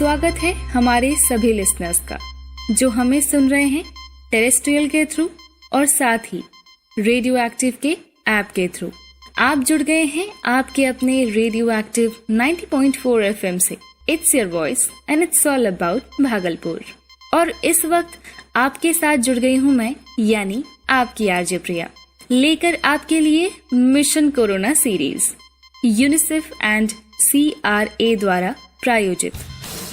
स्वागत है हमारे सभी लिसनर्स का जो हमें सुन रहे हैं टेरेस्ट्रियल के थ्रू और साथ ही रेडियो एक्टिव के ऐप के थ्रू। आप जुड़ गए हैं आपके अपने रेडियो एक्टिव 90.4 FM से। It's your voice and it's all about Bhagalpur. और इस वक्त आपके साथ जुड़ गई हूँ मैं, यानी आपकी आरजे प्रिया, लेकर आपके लिए mission corona series UNICEF and CRA द्वारा प्रायोजित।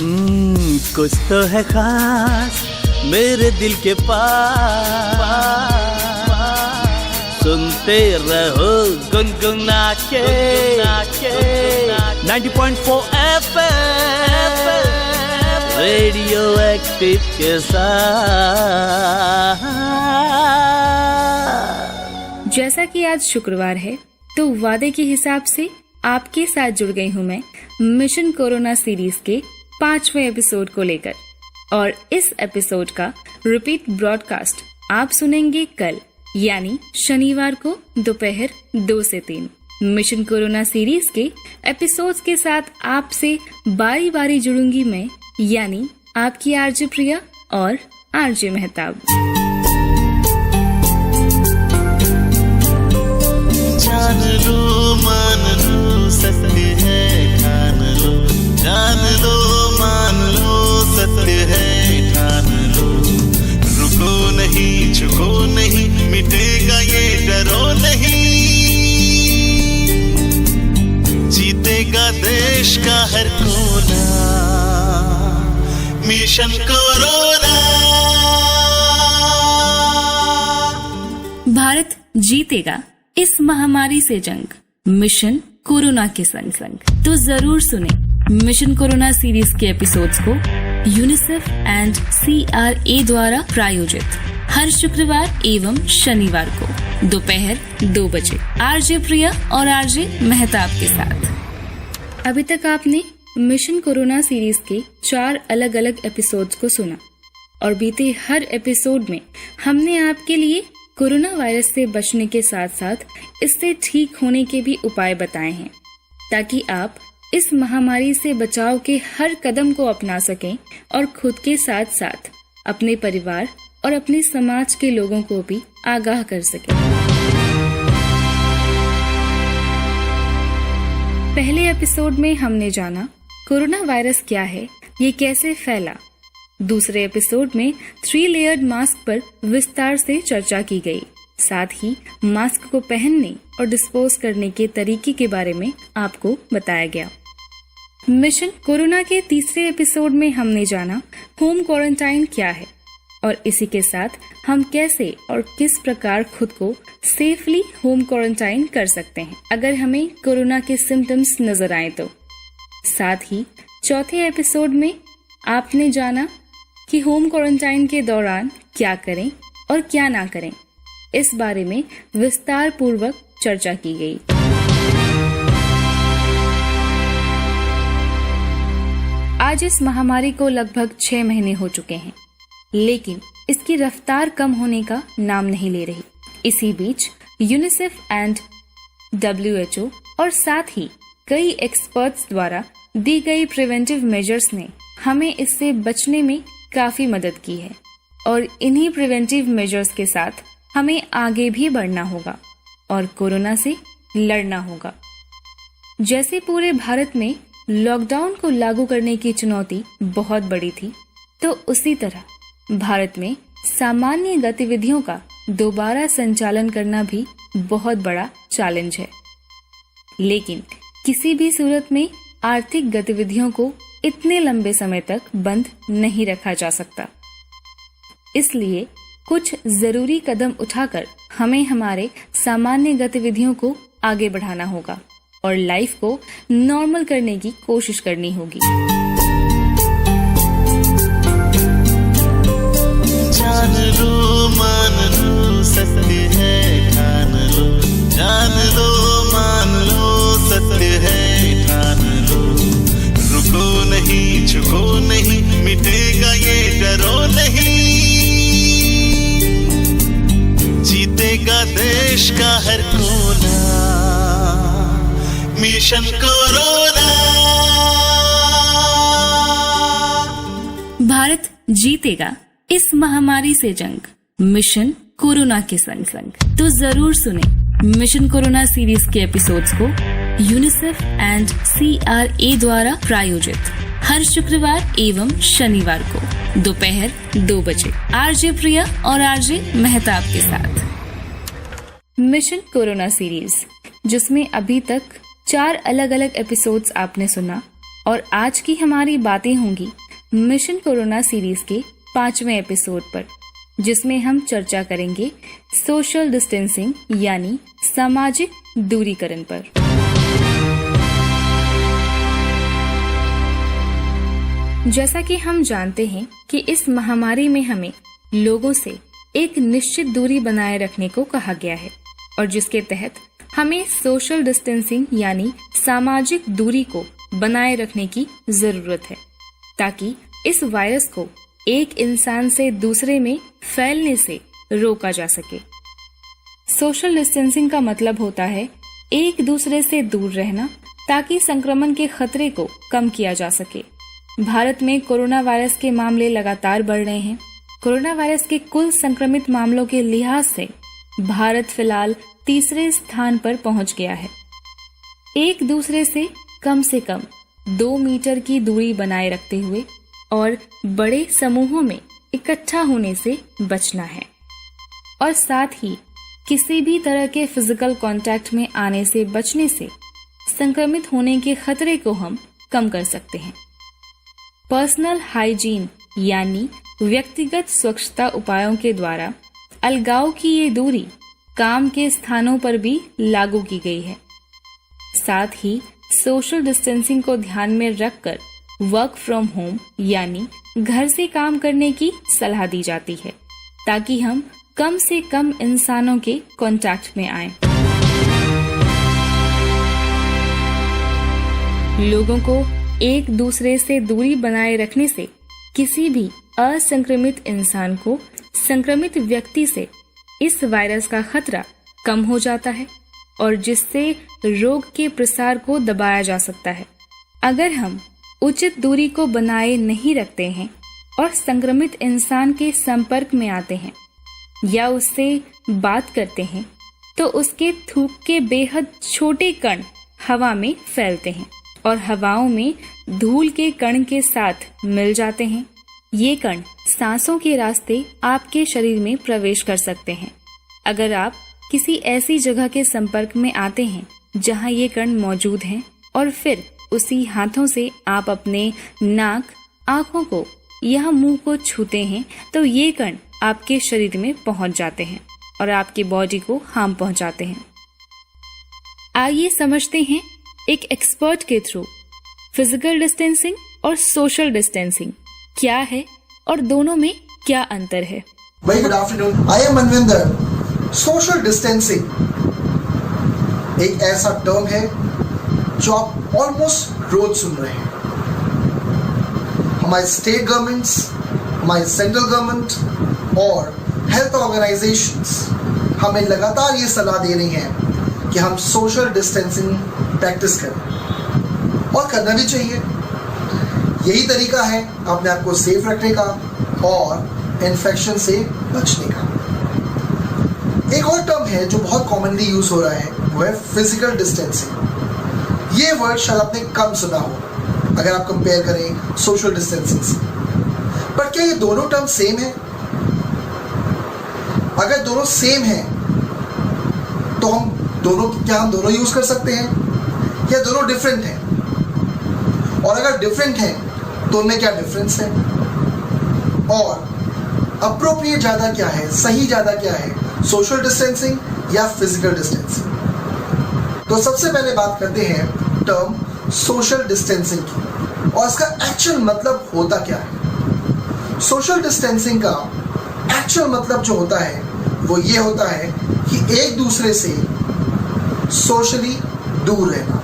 कुछ तो है खास मेरे दिल के पास, सुनते रहो गुनगुना के 90.4 FM रेडियो एक्टिव के साथ। जैसा कि आज शुक्रवार है तो वादे के हिसाब से आपके साथ जुड़ गई हूँ मैं मिशन कोरोना सीरीज के 5वें एपिसोड को लेकर। और इस एपिसोड का रिपीट ब्रॉडकास्ट आप सुनेंगे कल, यानी शनिवार को दोपहर 2 से 3। मिशन कोरोना सीरीज के एपिसोड्स के साथ आपसे बारी बारी जुड़ूंगी मैं, यानी आपकी आरजे प्रिया और आरजे मेहताब। जान लो मान लो सत्य है ठान लो, जान लो मान लो सत्य है ठान लो, रुको नहीं झुको नहीं मिटेगा ये डरो नहीं, जीतेगा देश का हर कोना मिशन कोरोना। भारत जीतेगा इस महामारी से जंग मिशन कोरोना के संग संग। तो जरूर सुने मिशन कोरोना सीरीज के एपिसोड्स को यूनिसेफ एंड CRA द्वारा प्रायोजित हर शुक्रवार एवं शनिवार को दोपहर 2 बजे आरजे प्रिया और आरजे मेहताब के साथ। अभी तक आपने मिशन कोरोना सीरीज के 4 अलग अलग एपिसोड्स को सुना और बीते हर एपिसोड में हमने आपके लिए कोरोना वायरस से बचने के साथ साथ इससे ठीक होने के भी उपाय बताए हैं, ताकि आप इस महामारी से बचाव के हर कदम को अपना सकें और खुद के साथ साथ अपने परिवार और अपने समाज के लोगों को भी आगाह कर सकें। पहले एपिसोड में हमने जाना कोरोना वायरस क्या है, ये कैसे फैला। दूसरे एपिसोड में 3 लेयर्ड मास्क पर विस्तार से चर्चा की गई। साथ ही मास्क को पहनने और डिस्पोज करने के तरीके के बारे में आपको बताया गया। मिशन कोरोना के तीसरे एपिसोड में हमने जाना होम क्वारंटाइन क्या है और इसी के साथ हम कैसे और किस प्रकार खुद को सेफली होम क्वारंटाइन कर सकते हैं अगर हमें कोरोना के सिम्टम्स नजर आए तो। साथ ही चौथे एपिसोड में आपने जाना कि होम क्वारंटाइन के दौरान क्या करें और क्या ना करें, इस बारे में विस्तार पूर्वक चर्चा की गई। आज इस महामारी को लगभग 6 महीने हो चुके हैं, लेकिन इसकी रफ्तार कम होने का नाम नहीं ले रही। इसी बीच यूनिसेफ एंड WHO और साथ ही कई एक्सपर्ट्स द्वारा दी गई प्रिवेंटिव मेजर्स ने हमें इससे बचने में काफी मदद की है और इन्हीं प्रिवेंटिव मेजर्स के साथ हमें आगे भी बढ़ना होगा और कोरोना से लड़ना होगा। जैसे पूरे भारत में लॉकडाउन को लागू करने की चुनौती बहुत बड़ी थी, तो उसी तरह भारत में सामान्य गतिविधियों का दोबारा संचालन करना भी बहुत बड़ा चैलेंज है। लेकिन किसी भी सूरत में आर्थिक गतिविधियों को इतने लंबे समय तक बंद नहीं रखा जा सकता। इसलिए कुछ जरूरी कदम उठाकर हमें हमारे सामान्य गतिविधियों को आगे बढ़ाना होगा और लाइफ को नॉर्मल करने की कोशिश करनी होगी। जान लो मान लो सत्य है ठान लो, जान लो मान लो सत्य है ठान लो, रुको नहीं झुको नहीं मिटेगा ये डरो नहीं, जीतेगा देश का हर कोना मिशन कोरोना। भारत जीतेगा इस महामारी से जंग, मिशन कोरोना के संग संग। तो जरूर सुने मिशन कोरोना सीरीज के एपिसोड्स को यूनिसेफ एंड CRA द्वारा प्रायोजित हर शुक्रवार एवं शनिवार को दोपहर 2 बजे RJ प्रिया और RJ मेहताब के साथ। मिशन कोरोना सीरीज, जिसमें अभी तक 4 अलग अलग एपिसोड्स आपने सुना, और आज की हमारी बातें होंगी मिशन कोरोना सीरीज के 5वें एपिसोड पर, जिसमें हम चर्चा करेंगे सोशल डिस्टेंसिंग यानी सामाजिक दूरीकरण पर। जैसा कि हम जानते हैं कि इस महामारी में हमें लोगों से एक निश्चित दूरी बनाए रखने को कहा गया है, और जिसके तहत हमें सोशल डिस्टेंसिंग यानी सामाजिक दूरी को बनाए रखने की जरूरत है, ताकि इस वायरस को एक इंसान से दूसरे में फैलने से रोका जा सके। सोशल डिस्टेंसिंग का मतलब होता है एक दूसरे से दूर रहना, ताकि संक्रमण के खतरे को कम किया जा सके। भारत में कोरोना वायरस के मामले लगातार बढ़ रहे हैं। कोरोना वायरस के कुल संक्रमित मामलों के लिहाज से भारत फिलहाल 3रे स्थान पर पहुंच गया है। एक दूसरे से कम 2 मीटर की दूरी बनाए रखते हुए और बड़े समूहों में इकट्ठा होने से बचना है, और साथ ही किसी भी तरह के फिजिकल कांटेक्ट में आने से बचने से संक्रमित होने के खतरे को हम कम कर सकते हैं। पर्सनल हाइजीन यानी व्यक्तिगत स्वच्छता उपायों के द्वारा अलगाव की ये दूरी काम के स्थानों पर भी लागू की गई है। साथ ही सोशल डिस्टेंसिंग को ध्यान में रखकर वर्क फ्रॉम होम यानी घर से काम करने की सलाह दी जाती है, ताकि हम कम से कम इंसानों के कांटेक्ट में आएं। लोगों को एक दूसरे से दूरी बनाए रखने से किसी भी असंक्रमित इंसान को संक्रमित व्यक्ति से इस वायरस का खतरा कम हो जाता है, और जिससे रोग के प्रसार को दबाया जा सकता है। अगर हम उचित दूरी को बनाए नहीं रखते हैं और संक्रमित इंसान के संपर्क में आते हैं या उससे बात करते हैं, तो उसके थूक के बेहद छोटे कण हवा में फैलते हैं और हवाओं में धूल के कण के साथ मिल जाते हैं। ये कण सांसों के रास्ते आपके शरीर में प्रवेश कर सकते हैं। अगर आप किसी ऐसी जगह के संपर्क में आते हैं जहां ये कण मौजूद हैं, और फिर उसी हाथों से आप अपने नाक, आंखों को या मुंह को छूते हैं, तो ये कण आपके शरीर में पहुंच जाते हैं और आपकी बॉडी को हार्म पहुंचाते हैं। आइए समझते हैं एक एक्सपर्ट के थ्रू फिजिकल डिस्टेंसिंग और सोशल डिस्टेंसिंग क्या है और दोनों में क्या अंतर है। Very good afternoon. I am Manvinder. Social distancing एक ऐसा टर्म है जो आप ऑलमोस्ट रोज सुन रहे हैं। हमारे स्टेट गवर्नमेंट्स, हमारी सेंट्रल गवर्नमेंट और हेल्थ ऑर्गेनाइजेशंस हमें लगातार ये सलाह दे रही हैं कि हम सोशल डिस्टेंसिंग प्रैक्टिस करें, और करना भी चाहिए। यही तरीका है अपने आप को सेफ रखने का और इन्फेक्शन से बचने का। एक और टर्म है जो बहुत कॉमनली यूज हो रहा है, वो है फिजिकल डिस्टेंसिंग। ये वर्ड शायद आपने कम सुना हो अगर आप कंपेयर करें सोशल डिस्टेंसिंग से। पर क्या ये दोनों टर्म सेम है? अगर दोनों सेम हैं तो हम दोनों यूज कर सकते हैं, या दोनों डिफरेंट हैं? और अगर डिफरेंट हैं तो उनमें क्या डिफरेंस है, और अप्रोप्रिएट ज़्यादा क्या है, सही ज़्यादा क्या है, सोशल डिस्टेंसिंग या फिजिकल डिस्टेंसिंग? तो सबसे पहले बात करते हैं टर्म सोशल डिस्टेंसिंग की, और इसका एक्चुअल मतलब होता क्या है। सोशल डिस्टेंसिंग का एक्चुअल मतलब जो होता है वो ये होता है कि एक दूसरे से सोशली दूर रहना।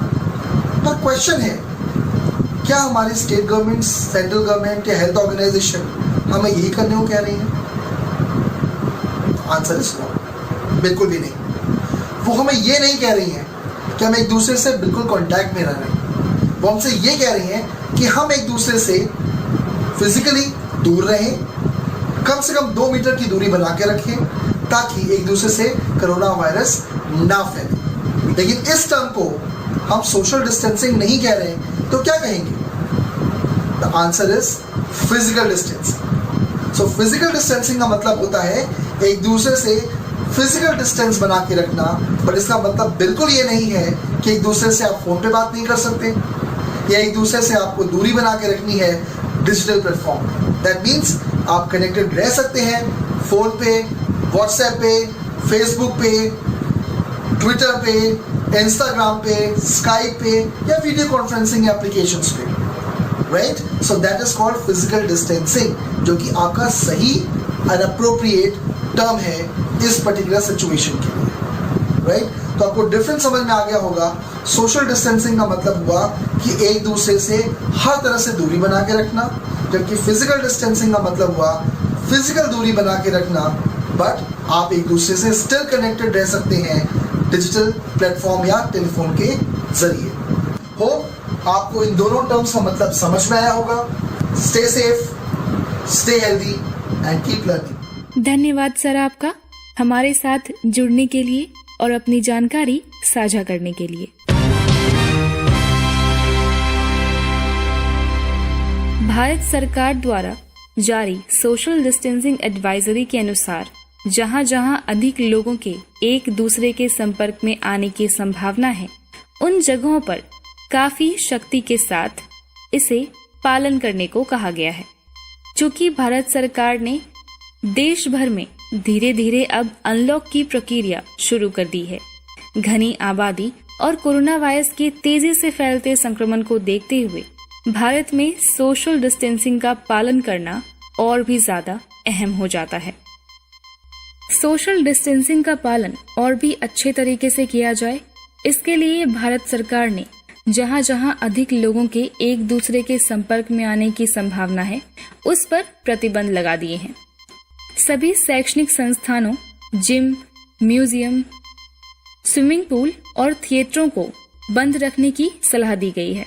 पर क्वेश्चन है, क्या हमारी स्टेट गवर्नमेंट, सेंट्रल गवर्नमेंट या हेल्थ ऑर्गेनाइजेशन हमें यही करने को कह रही है? आंसर इज नो, बिल्कुल भी नहीं। वो हमें ये नहीं कह रही हैं कि हम एक दूसरे से बिल्कुल कांटेक्ट में रहें। वो हमसे ये कह रही हैं कि हम एक दूसरे से फिजिकली दूर रहें, कम से कम 2 मीटर की दूरी बना के रखें ताकि एक दूसरे से कोरोना वायरस ना फैले। लेकिन इस टर्म को हम सोशल डिस्टेंसिंग नहीं कह रहे हैं तो क्या कहेंगे? The answer is physical distancing. So physical distancing का मतलब होता है एक दूसरे से फिजिकल डिस्टेंस बना के रखना, पर इसका मतलब बिल्कुल ये नहीं है कि एक दूसरे से आप फोन पे बात नहीं कर सकते या एक दूसरे से आपको दूरी बना के रखनी है डिजिटल प्लेटफॉर्म। दैट मीन्स आप कनेक्टेड रह सकते हैं फोन पे, व्हाट्सएप पे, फेसबुक पे, ट्विटर पे, इंस्टाग्राम पे, स्काइप पे या वीडियो कॉन्फ्रेंसिंग एप्लीकेशंस पे, right? So that is called physical distancing, जो कि आपका सही एंड अप्रोप्रिएट टर्म है इस पर्टिकुलर सिचुएशन के लिए, राइट? तो आपको डिफरेंस समझ में आ गया होगा। सोशल डिस्टेंसिंग का मतलब हुआ कि एक दूसरे से हर तरह से दूरी बना के रखना, जबकि फिजिकल डिस्टेंसिंग का मतलब हुआ फिजिकल दूरी बना के रखना, बट आप एक दूसरे से स्टिल कनेक्टेड रह सकते हैं डिजिटल प्लेटफॉर्म या टेलीफोन के जरिए। हो आपको इन दोनों टर्म्स का मतलब समझ में आया होगा। Stay safe, stay healthy and keep learning. धन्यवाद सर आपका हमारे साथ जुड़ने के लिए और अपनी जानकारी साझा करने के लिए। भारत सरकार द्वारा जारी सोशल डिस्टेंसिंग एडवाइजरी के अनुसार जहां जहां अधिक लोगों के एक दूसरे के संपर्क में आने की संभावना है, उन जगहों पर काफी सख्ती के साथ इसे पालन करने को कहा गया है। चूंकि भारत सरकार ने देश भर में धीरे धीरे अब अनलॉक की प्रक्रिया शुरू कर दी है, घनी आबादी और कोरोना वायरस के तेजी से फैलते संक्रमण को देखते हुए भारत में सोशल डिस्टेंसिंग का पालन करना और भी ज्यादा अहम हो जाता है। सोशल डिस्टेंसिंग का पालन और भी अच्छे तरीके से किया जाए, इसके लिए भारत सरकार ने जहां जहां अधिक लोगों के एक दूसरे के संपर्क में आने की संभावना है, उस पर प्रतिबंध लगा दिए हैं। सभी शैक्षणिक संस्थानों, जिम, म्यूजियम, स्विमिंग पूल और थिएटरों को बंद रखने की सलाह दी गई है।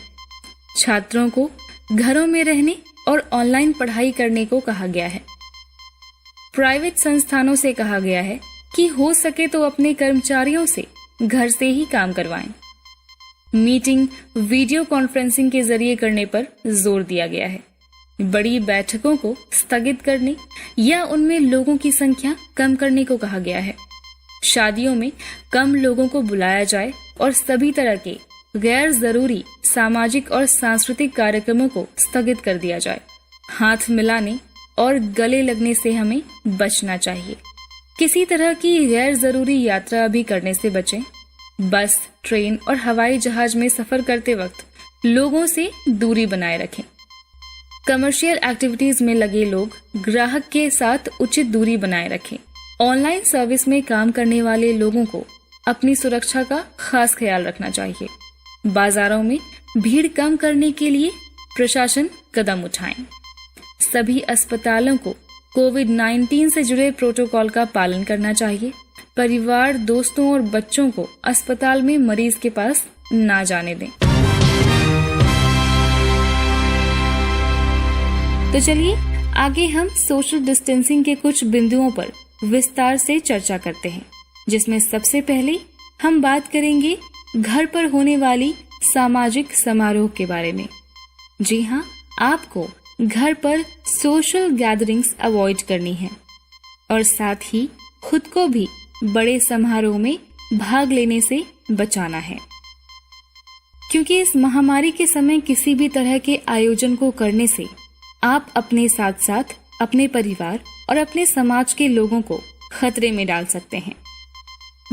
छात्रों को घरों में रहने और ऑनलाइन पढ़ाई करने को कहा गया है। प्राइवेट संस्थानों से कहा गया है कि हो सके तो अपने कर्मचारियों से घर से ही काम करवाएं। मीटिंग वीडियो कॉन्फ्रेंसिंग के जरिए करने पर जोर दिया गया है। बड़ी बैठकों को स्थगित करने या उनमें लोगों की संख्या कम करने को कहा गया है। शादियों में कम लोगों को बुलाया जाए और सभी तरह के गैर जरूरी सामाजिक और सांस्कृतिक कार्यक्रमों को स्थगित कर दिया जाए। हाथ मिलाने और गले लगने से हमें बचना चाहिए। किसी तरह की गैर जरूरी यात्रा भी करने से बचें। बस, ट्रेन और हवाई जहाज में सफर करते वक्त लोगों से दूरी बनाए रखें। कमर्शियल एक्टिविटीज में लगे लोग ग्राहक के साथ उचित दूरी बनाए रखें। ऑनलाइन सर्विस में काम करने वाले लोगों को अपनी सुरक्षा का खास ख्याल रखना चाहिए। बाजारों में भीड़ कम करने के लिए प्रशासन कदम उठाएं। सभी अस्पतालों को कोविड-19 से जुड़े प्रोटोकॉल का पालन करना चाहिए। परिवार, दोस्तों और बच्चों को अस्पताल में मरीज के पास ना जाने दें। तो चलिए आगे हम सोशल डिस्टेंसिंग के कुछ बिंदुओं पर विस्तार से चर्चा करते हैं, जिसमें सबसे पहले हम बात करेंगे घर पर होने वाली सामाजिक समारोह के बारे में। जी हाँ, आपको घर पर सोशल गैदरिंग्स अवॉइड करनी है और साथ ही खुद को भी बड़े समारोह में भाग लेने से बचाना है, क्योंकि इस महामारी के समय किसी भी तरह के आयोजन को करने से आप अपने साथ साथ अपने परिवार और अपने समाज के लोगों को खतरे में डाल सकते हैं।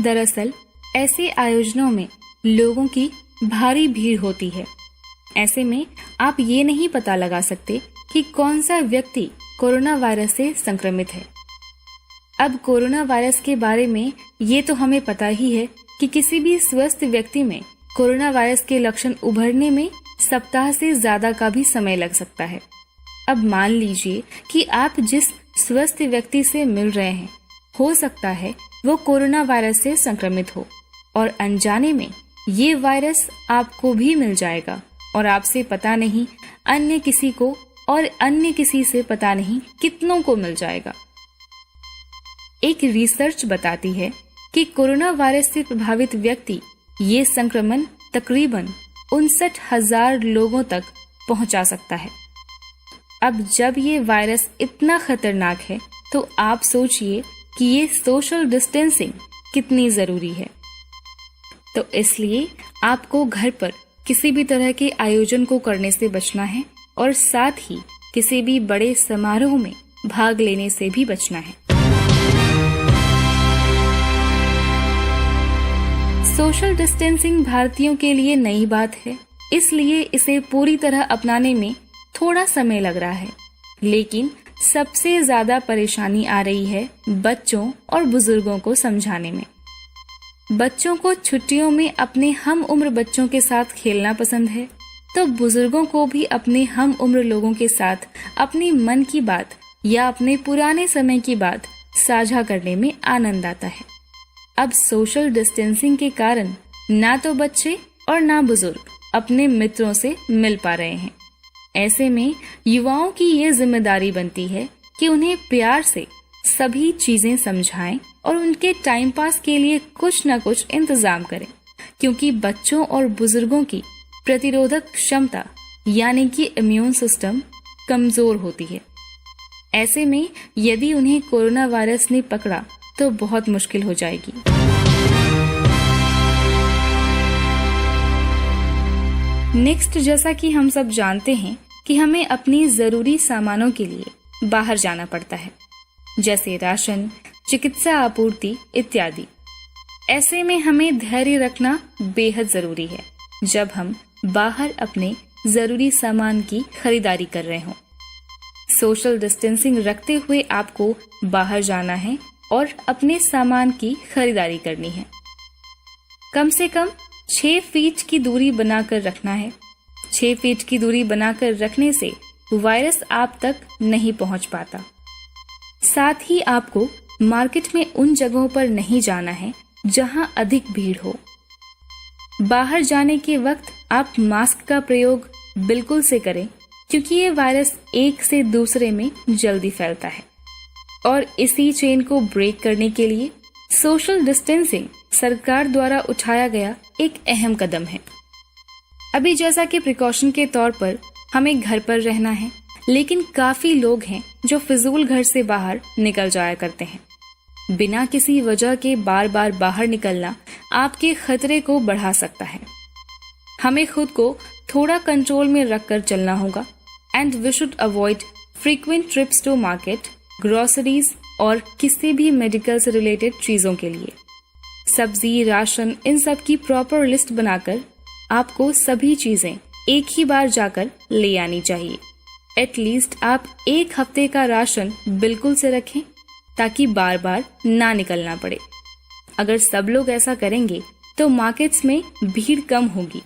दरअसल ऐसे आयोजनों में लोगों की भारी भीड़ होती है। ऐसे में आप ये नहीं पता लगा सकते कि कौन सा व्यक्ति कोरोना वायरस से संक्रमित है। अब कोरोना वायरस के बारे में ये तो हमें पता ही है कि किसी भी स्वस्थ व्यक्ति में कोरोना वायरस के लक्षण उभरने में सप्ताह से ज्यादा का भी समय लग सकता है। अब मान लीजिए कि आप जिस स्वस्थ व्यक्ति से मिल रहे हैं, हो सकता है वो कोरोना वायरस से संक्रमित हो और अनजाने में ये वायरस आपको भी मिल जाएगा और आपसे पता नहीं अन्य किसी को और अन्य किसी से पता नहीं कितनों को मिल जाएगा। एक रिसर्च बताती है कि कोरोना वायरस से प्रभावित व्यक्ति ये संक्रमण तकरीबन 59,000 लोगों तक पहुंचा सकता है। अब जब ये वायरस इतना खतरनाक है तो आप सोचिए कि ये सोशल डिस्टेंसिंग कितनी जरूरी है। तो इसलिए आपको घर पर किसी भी तरह के आयोजन को करने से बचना है और साथ ही किसी भी बड़े समारोह में भाग लेने से भी बचना है। सोशल डिस्टेंसिंग भारतीयों के लिए नई बात है, इसलिए इसे पूरी तरह अपनाने में थोड़ा समय लग रहा है। लेकिन सबसे ज्यादा परेशानी आ रही है बच्चों और बुजुर्गों को समझाने में। बच्चों को छुट्टियों में अपने हम उम्र बच्चों के साथ खेलना पसंद है, तो बुजुर्गों को भी अपने हम उम्र लोगों के साथ अपनी मन की बात या अपने पुराने समय की बात साझा करने में आनंद आता है। अब सोशल डिस्टेंसिंग के कारण ना तो बच्चे और ना बुजुर्ग अपने मित्रों से मिल पा रहे हैं। ऐसे में युवाओं की ये जिम्मेदारी बनती है कि उन्हें प्यार से सभी चीजें समझाएं और उनके टाइम पास के लिए कुछ न कुछ इंतजाम करें, क्योंकि बच्चों और बुजुर्गों की प्रतिरोधक क्षमता यानी कि इम्यून सिस्टम कमजोर होती है। ऐसे में यदि उन्हें कोरोना वायरस ने पकड़ा तो बहुत मुश्किल हो जाएगी। नेक्स्ट, जैसा कि हम सब जानते हैं कि हमें अपनी जरूरी सामानों के लिए बाहर जाना पड़ता है, जैसे राशन, चिकित्सा आपूर्ति इत्यादि। ऐसे में हमें धैर्य रखना बेहद जरूरी है जब हम बाहर अपने जरूरी सामान की खरीदारी कर रहे हों। सोशल डिस्टेंसिंग रखते हुए आपको बाहर जाना है और अपने सामान की खरीदारी करनी है। कम से कम 6 फीट की दूरी बनाकर रखना है। 6 फीट की दूरी बनाकर रखने से वायरस आप तक नहीं पहुंच पाता। साथ ही आपको मार्केट में उन जगहों पर नहीं जाना है जहां अधिक भीड़ हो। बाहर जाने के वक्त आप मास्क का प्रयोग बिल्कुल से करें, क्योंकि ये वायरस एक से दूसरे में जल्दी फैलता है। और इसी चेन को ब्रेक करने के लिए सोशल डिस्टेंसिंग सरकार द्वारा उठाया गया एक अहम कदम है। अभी जैसा कि प्रिकॉशन के तौर पर हमें घर पर रहना है, लेकिन काफी लोग हैं जो फिजूल घर से बाहर निकल जाया करते हैं। बिना किसी वजह के बार बार बाहर निकलना आपके खतरे को बढ़ा सकता है। हमें खुद को थोड़ा कंट्रोल में रखकर चलना होगा and we should avoid frequent trips to market, groceries और किसी भी मेडिकल से रिलेटेड चीजों के लिए। सब्जी, राशन, इन सब की प्रॉपर लिस्ट बनाकर आपको सभी चीजें एक ही बार जाकर ले आनी चाहिए। एटलीस्ट आप 1 हफ्ते का राशन बिल्कुल से रखें ताकि बार बार ना निकलना पड़े। अगर सब लोग ऐसा करेंगे तो मार्केट्स में भीड़ कम होगी,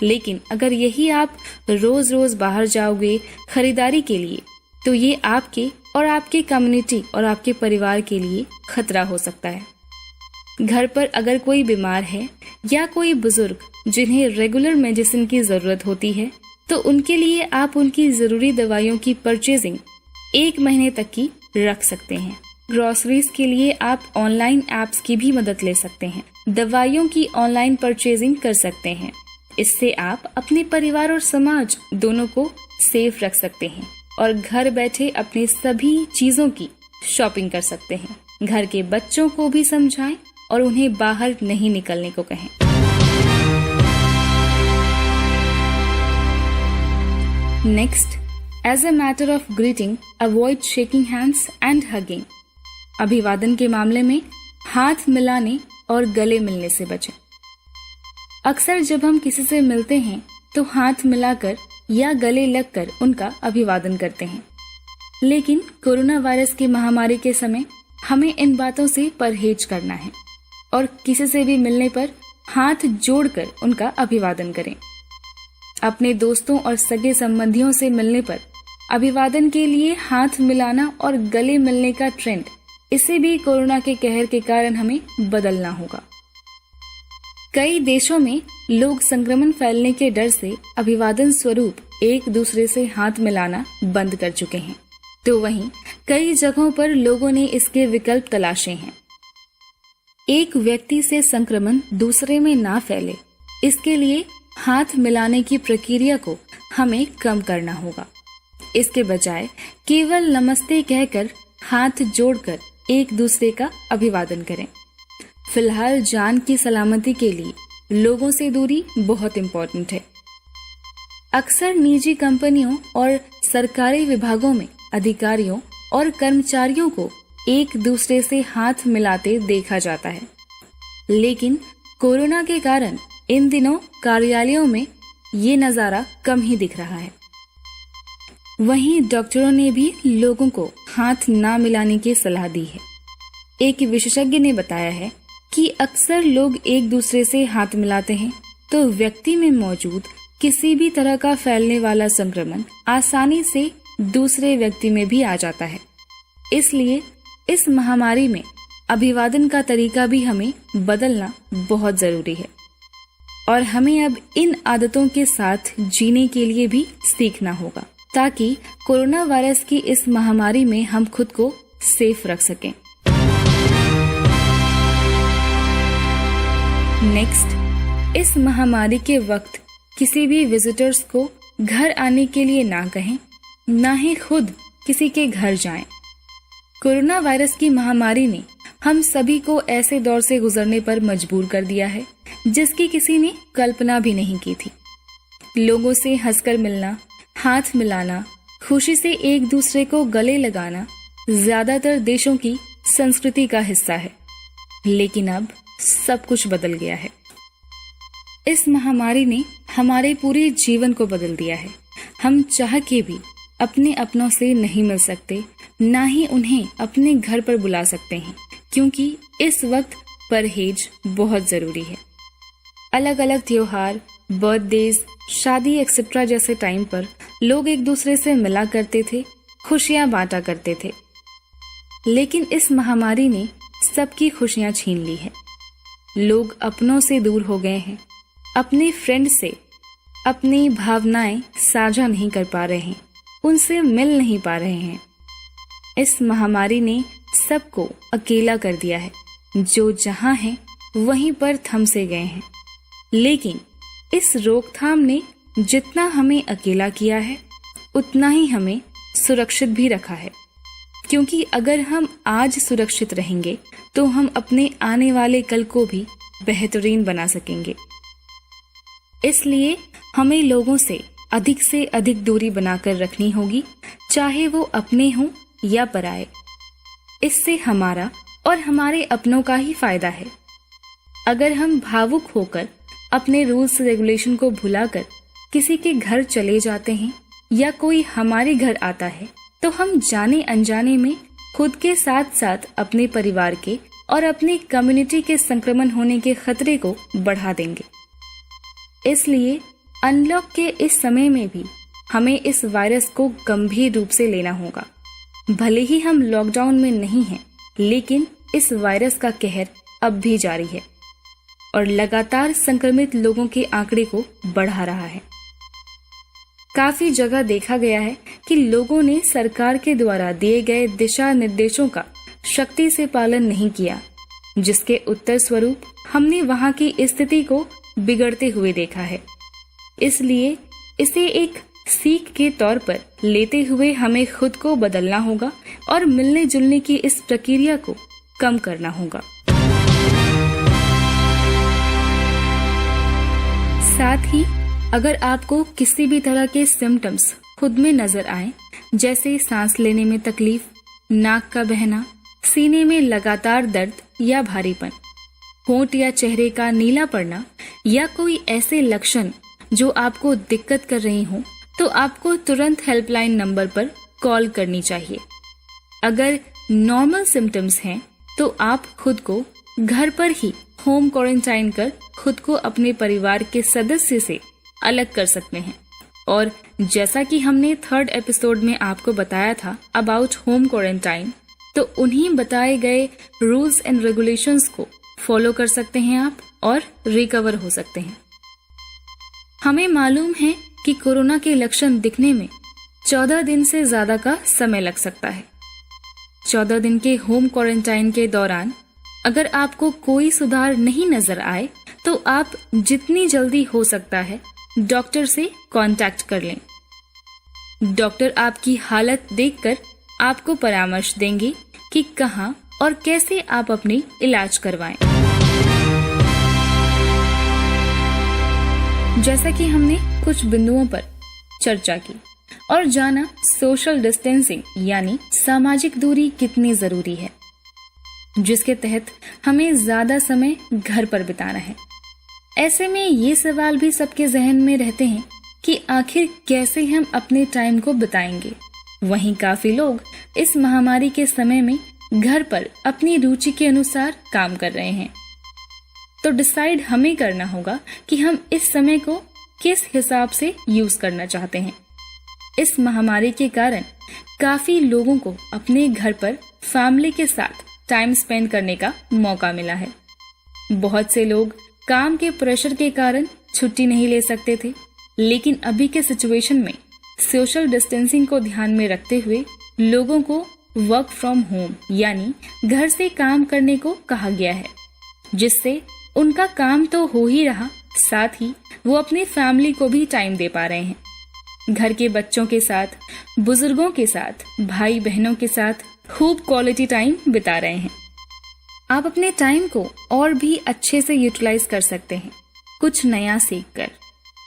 लेकिन अगर यही आप रोज रोज बाहर जाओगे खरीदारी के लिए तो ये आपके और आपके कम्युनिटी और आपके परिवार के लिए खतरा हो सकता है। घर पर अगर कोई बीमार है या कोई बुजुर्ग जिन्हें रेगुलर मेडिसिन की जरूरत होती है, तो उनके लिए आप उनकी जरूरी दवाइयों की परचेजिंग 1 महीने तक की रख सकते हैं। ग्रोसरीज के लिए आप ऑनलाइन एप्स की भी मदद ले सकते हैं। दवाइयों की ऑनलाइन परचेजिंग कर सकते हैं। इससे आप अपने परिवार और समाज दोनों को सेफ रख सकते हैं और घर बैठे अपनी सभी चीजों की शॉपिंग कर सकते हैं। घर के बच्चों को भी समझाएं और उन्हें बाहर नहीं निकलने को कहें। Next, as a matter of greeting, avoid shaking hands and hugging. अभिवादन के मामले में हाथ मिलाने और गले मिलने से बचें। अक्सर जब हम किसी से मिलते हैं तो हाथ मिलाकर या गले लगकर उनका अभिवादन करते हैं, लेकिन कोरोना वायरस की महामारी के समय हमें इन बातों से परहेज करना है और किसी से भी मिलने पर हाथ जोड़कर उनका अभिवादन करें। अपने दोस्तों और सगे संबंधियों से मिलने पर अभिवादन के लिए हाथ मिलाना और गले मिलने का ट्रेंड, इसे भी कोरोना के कहर के कारण हमें बदलना होगा। कई देशों में लोग संक्रमण फैलने के डर से अभिवादन स्वरूप एक दूसरे से हाथ मिलाना बंद कर चुके हैं, तो वहीं कई जगहों पर लोगों ने इसके विकल्प तलाशे हैं। एक व्यक्ति से संक्रमण दूसरे में ना फैले, इसके लिए हाथ मिलाने की प्रक्रिया को हमें कम करना होगा। इसके बजाय केवल नमस्ते कहकर हाथ जोड़कर एक दूसरे का अभिवादन करें। फिलहाल जान की सलामती के लिए लोगों से दूरी बहुत इम्पोर्टेंट है। अक्सर निजी कंपनियों और सरकारी विभागों में अधिकारियों और कर्मचारियों को एक दूसरे से हाथ मिलाते देखा जाता है, लेकिन कोरोना के कारण इन दिनों कार्यालयों में ये नज़ारा कम ही दिख रहा है। वहीं डॉक्टरों ने भी लोगों को हाथ ना मिलाने की सलाह दी है। एक विशेषज्ञ ने बताया है कि अक्सर लोग एक दूसरे से हाथ मिलाते हैं तो व्यक्ति में मौजूद किसी भी तरह का फैलने वाला संक्रमण आसानी से दूसरे व्यक्ति में भी आ जाता है। इसलिए इस महामारी में अभिवादन का तरीका भी हमें बदलना बहुत जरूरी है और हमें अब इन आदतों के साथ जीने के लिए भी सीखना होगा, ताकि कोरोना वायरस की इस महामारी में हम खुद को सेफ रख सकें। नेक्स्ट, इस महामारी के वक्त किसी भी विजिटर्स को घर आने के लिए ना कहें, ना ही खुद किसी के घर जाएं। कोरोना वायरस की महामारी ने हम सभी को ऐसे दौर से गुजरने पर मजबूर कर दिया है जिसकी किसी ने कल्पना भी नहीं की थी। लोगों से हंसकर मिलना, हाथ मिलाना, खुशी से एक दूसरे को गले लगाना ज्यादातर देशों की संस्कृति का हिस्सा है, लेकिन अब सब कुछ बदल गया है। इस महामारी ने हमारे पूरे जीवन को बदल दिया है। हम चाह के भी अपने अपनों से नहीं मिल सकते, ना ही उन्हें अपने घर पर बुला सकते हैं, क्योंकि इस वक्त परहेज बहुत जरूरी है। अलग अलग त्योहार, बर्थडेज, शादी एक्सेट्रा जैसे टाइम पर लोग एक दूसरे से मिला करते थे, खुशियां बांटा करते थे, लेकिन इस महामारी ने सबकी खुशियां छीन ली है। लोग अपनों से दूर हो गए हैं, अपने फ्रेंड से अपनी भावनाएं साझा नहीं कर पा रहे हैं, उनसे मिल नहीं पा रहे हैं। इस महामारी ने सबको अकेला कर दिया है। जो जहां हैं वहीं पर थम से गए हैं। लेकिन इस रोकथाम ने जितना हमें अकेला किया है, उतना ही हमें सुरक्षित भी रखा है, क्योंकि अगर हम आज सुरक्षित रहेंगे तो हम अपने आने वाले कल को भी बेहतरीन बना सकेंगे। इसलिए हमें लोगों से अधिक दूरी बनाकर रखनी होगी, चाहे वो अपने हों या पराए। इससे हमारा और हमारे अपनों का ही फायदा है। अगर हम भावुक होकर अपने रूल्स रेगुलेशन को भुलाकर किसी के घर चले जाते हैं या कोई हमारे घर आता है, तो हम जाने अनजाने में खुद के साथ साथ अपने परिवार के और अपनी कम्युनिटी के संक्रमण होने के खतरे को बढ़ा देंगे। इसलिए अनलॉक के इस समय में भी हमें इस वायरस को गंभीर रूप से लेना होगा। भले ही हम लॉकडाउन में नहीं हैं, लेकिन इस वायरस का कहर अब भी जारी है और लगातार संक्रमित लोगों के आंकड़े को बढ़ा रहा है। काफी जगह देखा गया है कि लोगों ने सरकार के द्वारा दिए गए दिशा निर्देशों का सख्ती से पालन नहीं किया, जिसके उत्तर स्वरूप हमने वहां की स्थिति को बिगड़ते हुए देखा है। इसलिए इसे एक सीख के तौर पर लेते हुए हमें खुद को बदलना होगा और मिलने जुलने की इस प्रक्रिया को कम करना होगा। साथ ही अगर आपको किसी भी तरह के सिम्टम्स खुद में नजर आए, जैसे सांस लेने में तकलीफ, नाक का बहना, सीने में लगातार दर्द या भारीपन, होंठ या चेहरे का नीला पड़ना या कोई ऐसे लक्षण जो आपको दिक्कत कर रही हो, तो आपको तुरंत हेल्पलाइन नंबर पर कॉल करनी चाहिए। अगर नॉर्मल सिम्टम्स हैं तो आप खुद को घर पर ही होम क्वारंटाइन कर खुद को अपने परिवार के सदस्य से अलग कर सकते हैं। और जैसा कि हमने 3rd एपिसोड में आपको बताया था अबाउट होम क्वारंटाइन, तो उन्हीं बताए गए रूल्स एंड रेगुलेशंस को फॉलो कर सकते हैं आप और रिकवर हो सकते हैं। हमें मालूम है कि कोरोना के लक्षण दिखने में 14 दिन से ज्यादा का समय लग सकता है। 14 दिन के होम क्वारंटाइन के दौरान अगर आपको कोई सुधार नहीं नजर आए तो आप जितनी जल्दी हो सकता है डॉक्टर से कांटेक्ट कर लें। डॉक्टर आपकी हालत देखकर आपको परामर्श देंगे कि कहां और कैसे आप अपनी इलाज करवाएं। जैसा कि हमने कुछ बिंदुओं पर चर्चा की और जाना सोशल डिस्टेंसिंग यानी सामाजिक दूरी कितनी जरूरी है, जिसके तहत हमें ज्यादा समय घर पर बिताना है। ऐसे में ये सवाल भी सबके जहन में रहते हैं कि आखिर कैसे हम अपने टाइम को बिताएंगे। वहीं काफी लोग इस महामारी के समय में घर पर अपनी रुचि के अनुसार काम कर रहे हैं। तो डिसाइड हमें करना होगा कि हम इस समय को किस हिसाब से यूज करना चाहते हैं। इस महामारी के कारण काफी लोगों को अपने घर पर फैमिली के साथ टाइम स्पेंड करने का मौका मिला है। बहुत से लोग काम के प्रेशर के कारण छुट्टी नहीं ले सकते थे, लेकिन अभी के सिचुएशन में सोशल डिस्टेंसिंग को ध्यान में रखते हुए लोगों को वर्क फ्रॉम होम यानी घर से काम करने को कहा गया है, जिससे उनका काम तो हो ही रहा, साथ ही वो अपनी फैमिली को भी टाइम दे पा रहे हैं। घर के बच्चों के साथ, बुजुर्गों के साथ, भाई बहनों के साथ खूब क्वालिटी टाइम बिता रहे हैं। आप अपने टाइम को और भी अच्छे से यूटिलाइज कर सकते हैं। कुछ नया सीखकर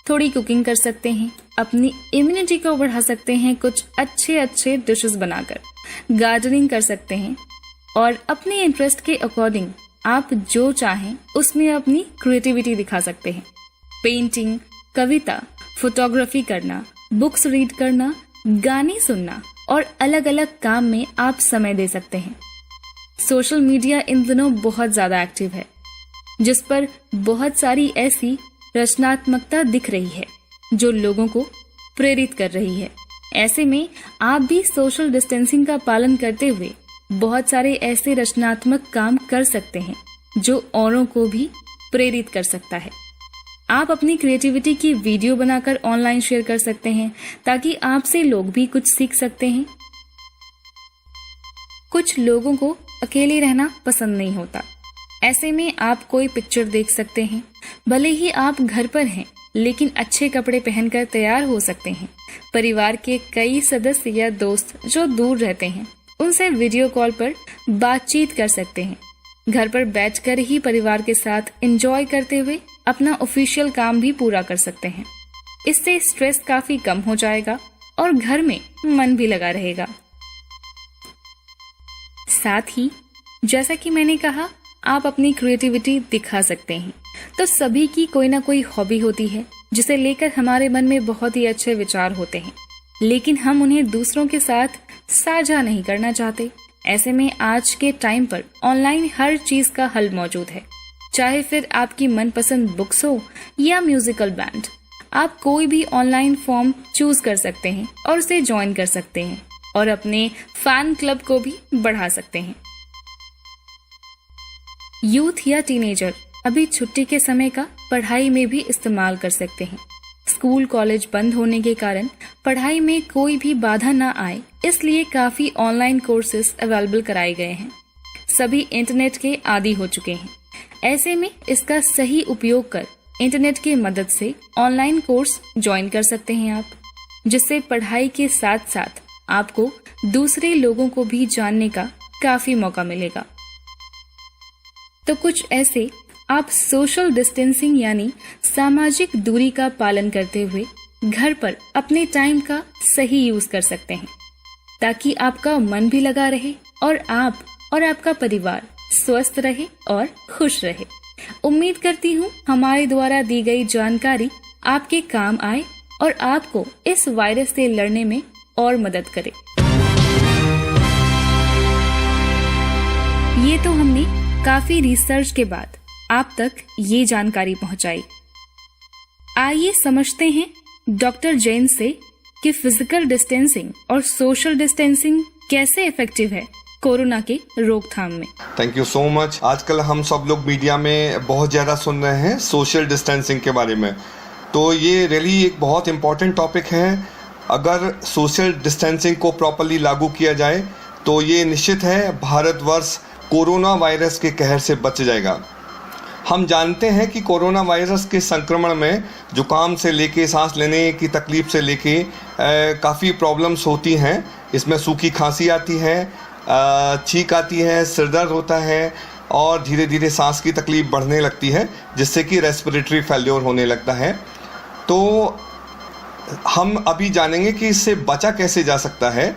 थोड़ी कुकिंग कर सकते हैं, अपनी इम्यूनिटी को बढ़ा सकते हैं, कुछ अच्छे डिशेस बनाकर गार्डनिंग कर सकते हैं और अपने इंटरेस्ट के अकॉर्डिंग आप जो चाहें उसमें अपनी क्रिएटिविटी दिखा सकते हैं। पेंटिंग, कविता, फोटोग्राफी करना, बुक्स रीड करना, गाने सुनना और अलग अलग काम में आप समय दे सकते हैं। सोशल मीडिया इन दिनों बहुत ज्यादा एक्टिव है, जिस पर बहुत सारी ऐसी रचनात्मकता दिख रही है जो लोगों को प्रेरित कर रही है। ऐसे में आप भी सोशल डिस्टेंसिंग का पालन करते हुए बहुत सारे ऐसे रचनात्मक काम कर सकते हैं जो औरों को भी प्रेरित कर सकता है। आप अपनी क्रिएटिविटी की वीडियो बनाकर ऑनलाइन शेयर कर सकते हैं ताकि आपसे लोग भी कुछ सीख सकते हैं। कुछ लोगों को अकेले रहना पसंद नहीं होता। ऐसे में आप कोई पिक्चर देख सकते हैं। भले ही आप घर पर हैं, लेकिन अच्छे कपड़े पहनकर तैयार हो सकते हैं। परिवार के कई सदस्य या दोस्त जो दूर रहते हैं उनसे वीडियो कॉल पर बातचीत कर सकते हैं। घर पर बैठकर ही परिवार के साथ एंजॉय करते हुए अपना ऑफिशियल काम भी पूरा कर सकते हैं। इससे स्ट्रेस काफी कम हो जाएगा और घर में मन भी लगा रहेगा। साथ ही जैसा कि मैंने कहा, आप अपनी क्रिएटिविटी दिखा सकते हैं। तो सभी की कोई ना कोई हॉबी होती है जिसे लेकर हमारे मन में बहुत ही अच्छे विचार होते हैं, लेकिन हम उन्हें दूसरों के साथ साझा नहीं करना चाहते। ऐसे में आज के टाइम पर ऑनलाइन हर चीज का हल मौजूद है, चाहे फिर आपकी मनपसंद बुक्स हो या म्यूजिकल बैंड। आप कोई भी ऑनलाइन फॉर्म चूज कर सकते हैं और उसे ज्वाइन कर सकते हैं और अपने फैन क्लब को भी बढ़ा सकते हैं। यूथ या टीनेजर अभी छुट्टी के समय का पढ़ाई में भी इस्तेमाल कर सकते हैं। स्कूल कॉलेज बंद होने के कारण पढ़ाई में कोई भी बाधा न आए, इसलिए काफी ऑनलाइन कोर्सेज अवेलेबल कराए गए हैं। सभी इंटरनेट के आदी हो चुके हैं। ऐसे में इसका सही उपयोग कर इंटरनेट की मदद से ऑनलाइन कोर्स ज्वाइन कर सकते हैं आप, जिससे पढ़ाई के साथ साथ आपको दूसरे लोगों को भी जानने का काफी मौका मिलेगा। तो कुछ ऐसे आप सोशल डिस्टेंसिंग यानी सामाजिक दूरी का पालन करते हुए घर पर अपने टाइम का सही यूज कर सकते हैं, ताकि आपका मन भी लगा रहे और आप और आपका परिवार स्वस्थ रहे और खुश रहे। उम्मीद करती हूँ हमारे द्वारा दी गई जानकारी आपके काम आए और आपको इस वायरस से लड़ने में और मदद करे। ये तो हमने काफी रिसर्च के बाद आप तक ये जानकारी पहुंचाई। आइए समझते हैं डॉक्टर जैन से कि फिजिकल डिस्टेंसिंग और सोशल डिस्टेंसिंग कैसे इफेक्टिव है कोरोना के रोकथाम में। Thank you so much. आजकल हम सब लोग मीडिया में बहुत ज़्यादा सुन रहे हैं सोशल डिस्टेंसिंग के बारे में। तो ये रियली एक बहुत इम्पॉर्टेंट टॉपिक है। अगर सोशल डिस्टेंसिंग को प्रॉपर्ली लागू किया जाए तो ये निश्चित है भारतवर्ष कोरोना वायरस के कहर से बच जाएगा। हम जानते हैं कि कोरोना वायरस के संक्रमण में जुकाम से लेके सांस लेने की तकलीफ़ से लेके काफ़ी प्रॉब्लम्स होती हैं। इसमें सूखी खांसी आती है, छींक आती है, सिर दर्द होता है और धीरे धीरे सांस की तकलीफ़ बढ़ने लगती है, जिससे कि रेस्पिरेटरी फेल्योर होने लगता है। तो हम अभी जानेंगे कि इससे बचा कैसे जा सकता है।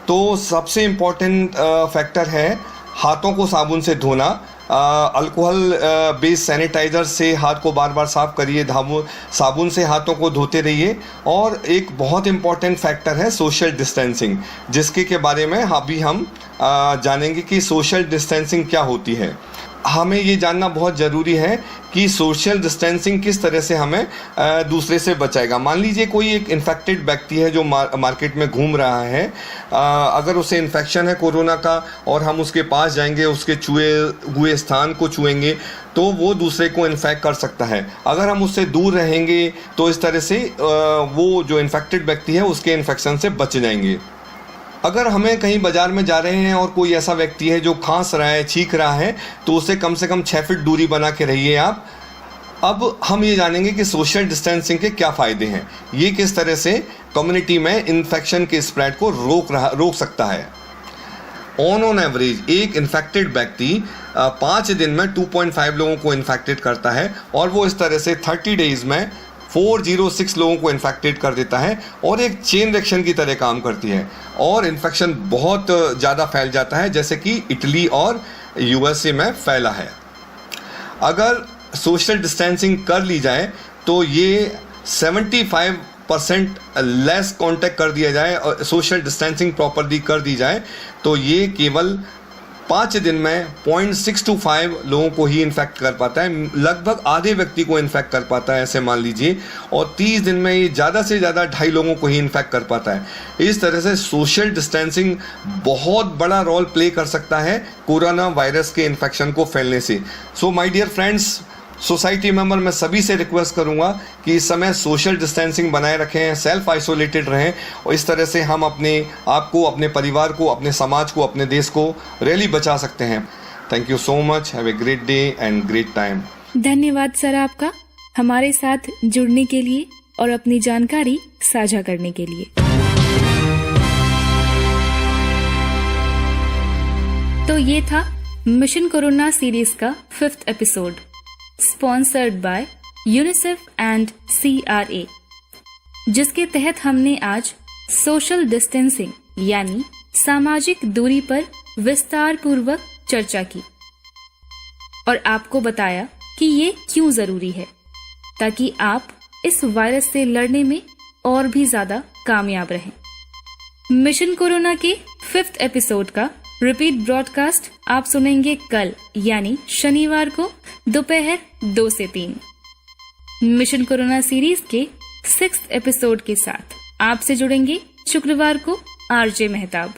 तो सबसे इम्पॉर्टेंट फैक्टर है हाथों को साबुन से धोना। अल्कोहल बेस्ड सैनिटाइज़र से हाथ को बार बार साफ़ करिए, साबुन से हाथों को धोते रहिए। और एक बहुत इम्पॉर्टेंट फैक्टर है सोशल डिस्टेंसिंग, जिसके के बारे में अभी हम जानेंगे कि सोशल डिस्टेंसिंग क्या होती है। हमें ये जानना बहुत ज़रूरी है कि सोशल डिस्टेंसिंग किस तरह से हमें दूसरे से बचाएगा। मान लीजिए कोई एक इन्फेक्टेड व्यक्ति है जो मार्केट में घूम रहा है, अगर उसे इन्फेक्शन है कोरोना का और हम उसके पास जाएंगे, उसके छुए हुए स्थान को छुएंगे तो वो दूसरे को इन्फेक्ट कर सकता है। अगर हम उससे दूर रहेंगे तो इस तरह से वो जो इन्फेक्टेड व्यक्ति है उसके इन्फेक्शन से बच जाएंगे। अगर हमें कहीं बाज़ार में जा रहे हैं और कोई ऐसा व्यक्ति है जो खांस रहा है, छींक रहा है, तो उससे कम से कम 6 फीट दूरी बना के रहिए आप। अब हम ये जानेंगे कि सोशल डिस्टेंसिंग के क्या फ़ायदे हैं, ये किस तरह से कम्युनिटी में इन्फेक्शन के स्प्रेड को रोक सकता है। ऑन एवरेज एक इन्फेक्टेड व्यक्ति 5 दिन में 2.5 लोगों को इन्फेक्टेड करता है और वो इस तरह से 30 डेज़ में 406 लोगों को इन्फेक्टेड कर देता है और एक चेन रिएक्शन की तरह काम करती है और इन्फेक्शन बहुत ज़्यादा फैल जाता है, जैसे कि इटली और यूएसए में फैला है। अगर सोशल डिस्टेंसिंग कर ली जाए तो ये 75% लेस कांटेक्ट कर दिया जाए और सोशल डिस्टेंसिंग प्रॉपर्ली कर दी जाए तो ये केवल 5 दिन में 0.625 लोगों को ही इन्फेक्ट कर पाता है, लगभग आधे व्यक्ति को इन्फेक्ट कर पाता है ऐसे मान लीजिए। और 30 दिन में ये ज़्यादा से ज़्यादा 2.5 लोगों को ही इन्फेक्ट कर पाता है। इस तरह से सोशल डिस्टेंसिंग बहुत बड़ा रोल प्ले कर सकता है कोरोना वायरस के इन्फेक्शन को फैलने से। So my dear friends, society member, मैं सभी से रिक्वेस्ट करूंगा कि इस समय सोशल डिस्टेंसिंग बनाए रखें, सेल्फ आइसोलेटेड रहें और इस तरह से हम अपने आप को, अपने परिवार को, अपने समाज को, अपने देश को रियली बचा सकते हैं। Thank you so much. Have a great day and great time. धन्यवाद सर आपका हमारे साथ जुड़ने के लिए और अपनी जानकारी साझा करने के लिए। तो ये था मिशन कोरोना सीरीज का 5th episode, sponsored by UNICEF and CRA, जिसके तहत हमने आज सोशल डिस्टेंसिंग यानी सामाजिक दूरी पर विस्तार पूर्वक चर्चा की और आपको बताया कि ये क्यों जरूरी है, ताकि आप इस वायरस से लड़ने में और भी ज्यादा कामयाब रहें। मिशन कोरोना के 5th एपिसोड का रिपीट ब्रॉडकास्ट आप सुनेंगे कल यानी शनिवार को दोपहर 2 से 3। मिशन कोरोना सीरीज के 6th एपिसोड के साथ आपसे जुड़ेंगे शुक्रवार को RJ मेहताब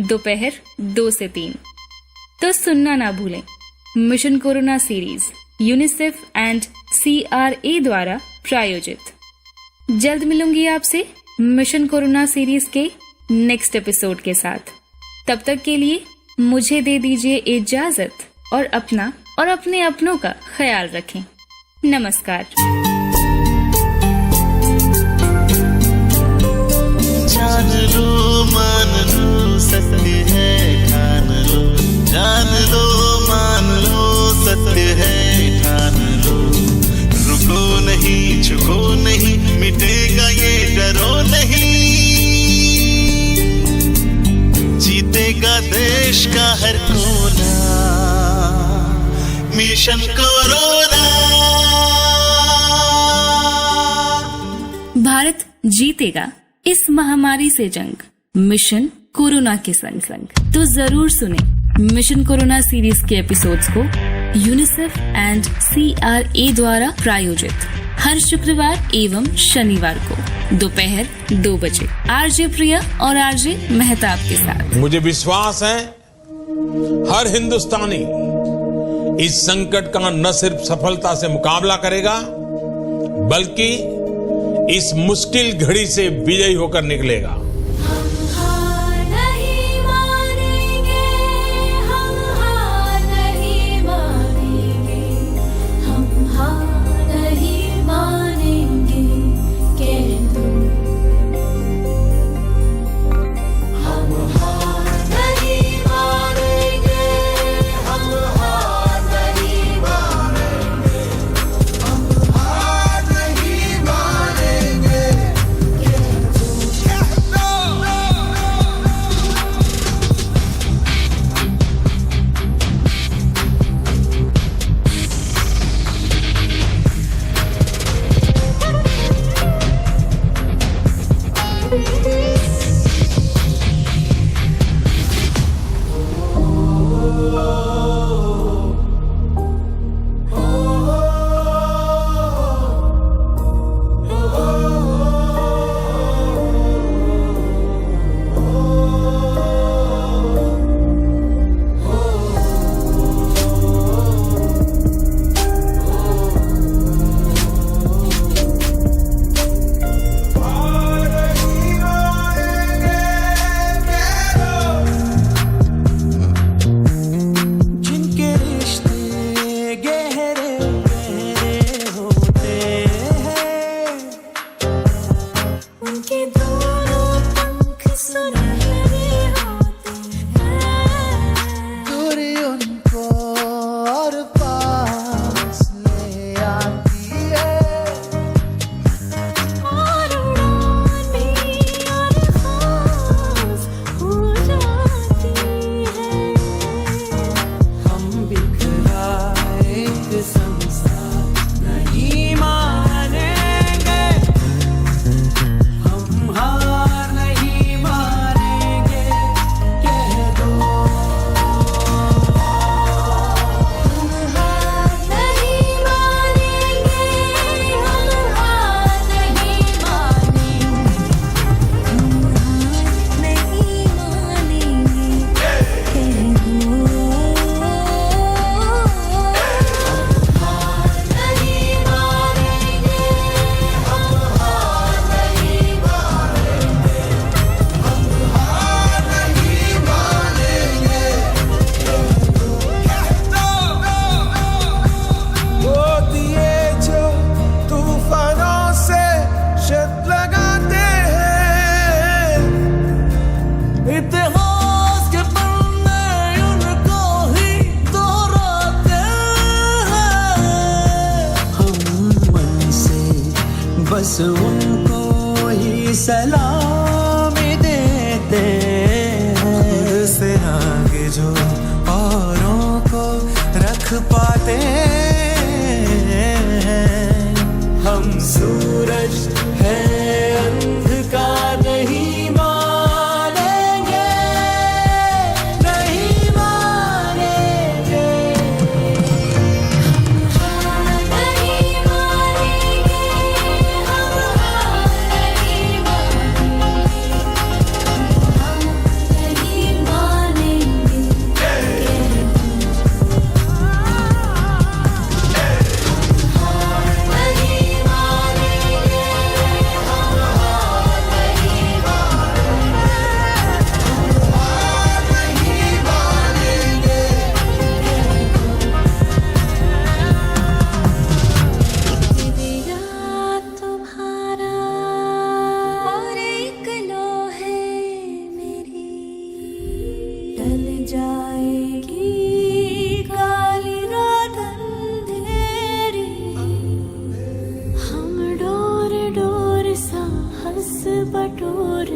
दोपहर 2 से 3। तो सुनना ना भूलें, mission corona series UNICEF and CRA द्वारा प्रायोजित। जल्द मिलूंगी आपसे मिशन कोरोना सीरीज के नेक्स्ट एपिसोड के साथ। तब तक के लिए मुझे दे दीजिए इजाजत और अपना और अपने अपनों का ख्याल रखें। नमस्कार। जान लो मान लो सत्य है ठान लो, जान लो मान लो सत्य है ठान लो। रुको नहीं झुको नहीं मिटेगा ये डरो नहीं, जीतेगा देश का हर कोना मिशन कोरोना। भारत जीतेगा इस महामारी से जंग, मिशन कोरोना के संग संग। तो जरूर सुने मिशन कोरोना सीरीज के एपिसोड्स को यूनिसेफ एंड CRA द्वारा प्रायोजित हर शुक्रवार एवं शनिवार को दोपहर 2 बजे RJ प्रिया और RJ मेहताब के साथ। मुझे विश्वास है हर हिंदुस्तानी इस संकट का न सिर्फ सफलता से मुकाबला करेगा बल्कि इस मुश्किल घड़ी से विजयी होकर निकलेगा। बस उनको ही सलामी देते हैं, से आगे जो औरों को रख पाते हैं। हम सूरज है अंधकार नहीं मानेंगे, नहीं मानेंगे। बटोर